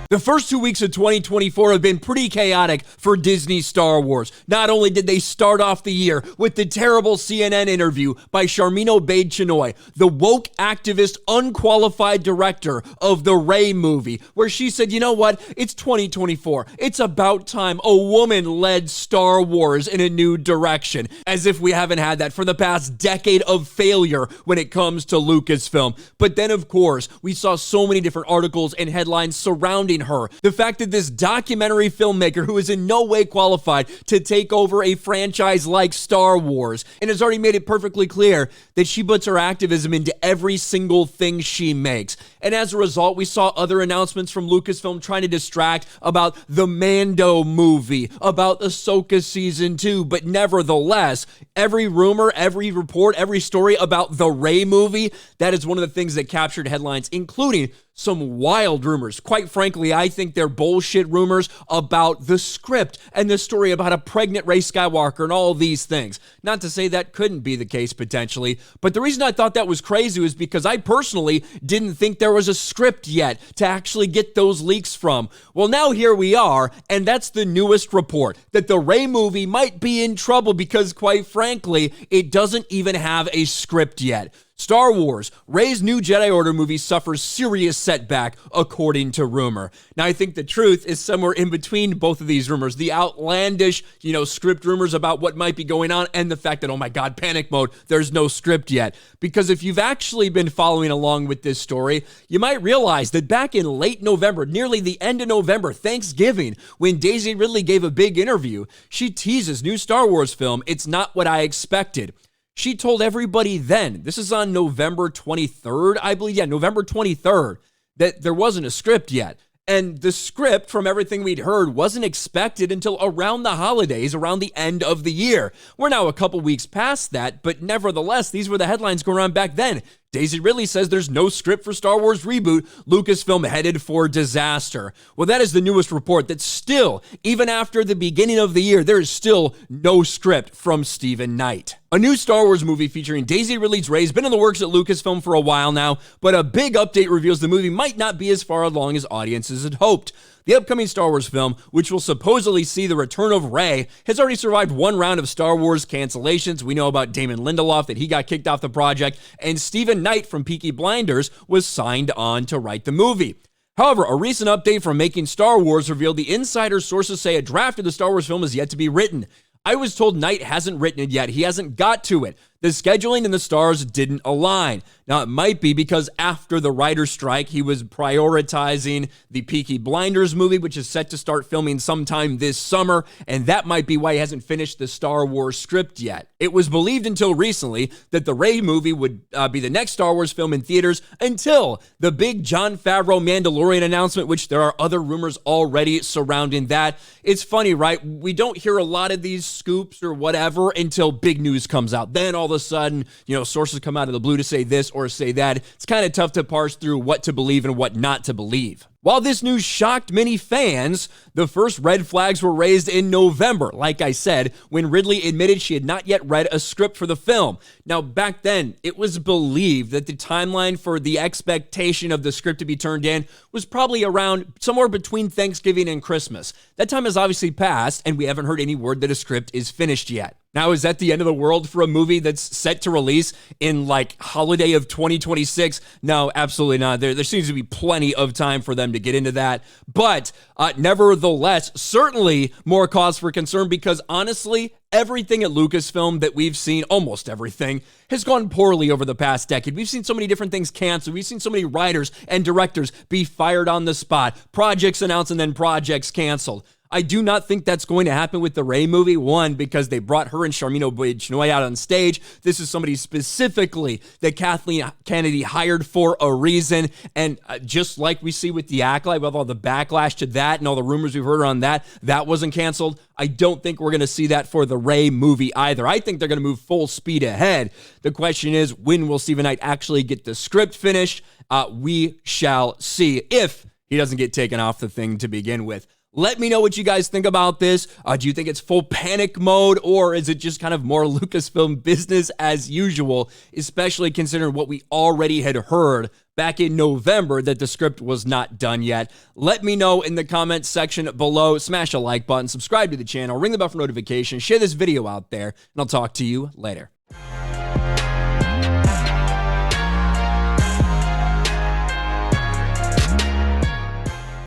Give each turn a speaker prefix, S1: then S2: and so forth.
S1: The first 2 weeks of 2024 have been pretty chaotic for Disney Star Wars. Not only did they start off the year with the terrible CNN interview by Sharmeen Obaid-Chinoy, the woke activist, unqualified director of the Rey movie, where she said, you know what, it's 2024. It's about time a woman led Star Wars in a new direction. As if we haven't had that for the past decade of failure when it comes to Lucasfilm. But then, of course, we saw so many different articles and headlines surrounding her. The fact that this documentary filmmaker, who is in no way qualified to take over a franchise like Star Wars, and has already made it perfectly clear that she puts her activism into every single thing she makes. And as a result, we saw other announcements from Lucasfilm trying to distract about the Mando movie, about Ahsoka Season 2, but nevertheless, every rumor, every report, every story about the Rey movie, that is one of the things that captured headlines, including some wild rumors. Quite frankly, I think they're bullshit rumors about the script and the story about a pregnant Rey Skywalker and all of these things. Not to say that couldn't be the case potentially, but the reason I thought that was crazy was because I personally didn't think there was a script yet to actually get those leaks from. Well, now here we are, and that's the newest report, that the Rey movie might be in trouble because, quite frankly, it doesn't even have a script yet. Star Wars, Rey's new Jedi Order movie suffers serious setback, according to rumor. Now, I think the truth is somewhere in between both of these rumors. The outlandish, script rumors about what might be going on, and the fact that, oh my God, panic mode, there's no script yet. Because if you've actually been following along with this story, you might realize that back in late November, nearly the end of November, Thanksgiving, when Daisy Ridley gave a big interview, she teases new Star Wars film, It's Not What I Expected. She told everybody then, this is on November 23rd, I believe, November 23rd, that there wasn't a script yet. And the script, from everything we'd heard, wasn't expected until around the holidays, around the end of the year. We're now a couple weeks past that, but nevertheless, these were the headlines going around back then. Daisy Ridley says there's no script for Star Wars reboot, Lucasfilm headed for disaster. Well, that is the newest report that still, even after the beginning of the year, there is still no script from Stephen Knight. A new Star Wars movie featuring Daisy Ridley's Rey has been in the works at Lucasfilm for a while now, but a big update reveals the movie might not be as far along as audiences had hoped. The upcoming Star Wars film, which will supposedly see the return of Rey, has already survived one round of Star Wars cancellations. We know about Damon Lindelof, that he got kicked off the project, and Stephen Knight from Peaky Blinders was signed on to write the movie. However, a recent update from Making Star Wars revealed the insider sources say a draft of the Star Wars film is yet to be written. I was told Knight hasn't written it yet. He hasn't got to it. The scheduling and the stars didn't align. Now, it might be because after the writer's strike, he was prioritizing the Peaky Blinders movie, which is set to start filming sometime this summer, and that might be why he hasn't finished the Star Wars script yet. It was believed until recently that the Rey movie would be the next Star Wars film in theaters until the big Jon Favreau Mandalorian announcement, which there are other rumors already surrounding that. It's funny, right? We don't hear a lot of these scoops or whatever until big news comes out. Then all of a sudden, sources come out of the blue to say this or say that. It's kind of tough to parse through what to believe and what not to believe. While this news shocked many fans, the first red flags were raised in November, like I said, when Ridley admitted she had not yet read a script for the film. Now, back then, it was believed that the timeline for the expectation of the script to be turned in was probably around somewhere between Thanksgiving and Christmas. That time has obviously passed, and we haven't heard any word that a script is finished yet. Now, is that the end of the world for a movie that's set to release in holiday of 2026? No, absolutely not. There seems to be plenty of time for them to get into that. But nevertheless, certainly more cause for concern because honestly, everything at Lucasfilm that we've seen, almost everything, has gone poorly over the past decade. We've seen so many different things canceled. We've seen so many writers and directors be fired on the spot, projects announced and then projects canceled. I do not think that's going to happen with the Rey movie. One, because they brought her and Sharmeen Obaid-Chinoy out on stage. This is somebody specifically that Kathleen Kennedy hired for a reason. And just like we see with The Acolyte, with all the backlash to that and all the rumors we've heard on that, that wasn't canceled. I don't think we're going to see that for the Rey movie either. I think they're going to move full speed ahead. The question is, when will Stephen Knight actually get the script finished? We shall see if he doesn't get taken off the thing to begin with. Let me know what you guys think about this. Do you think it's full panic mode, or is it just kind of more Lucasfilm business as usual, especially considering what we already had heard back in November that the script was not done yet? Let me know in the comments section below. Smash a like button, subscribe to the channel, ring the bell for notifications, share this video out there, and I'll talk to you later.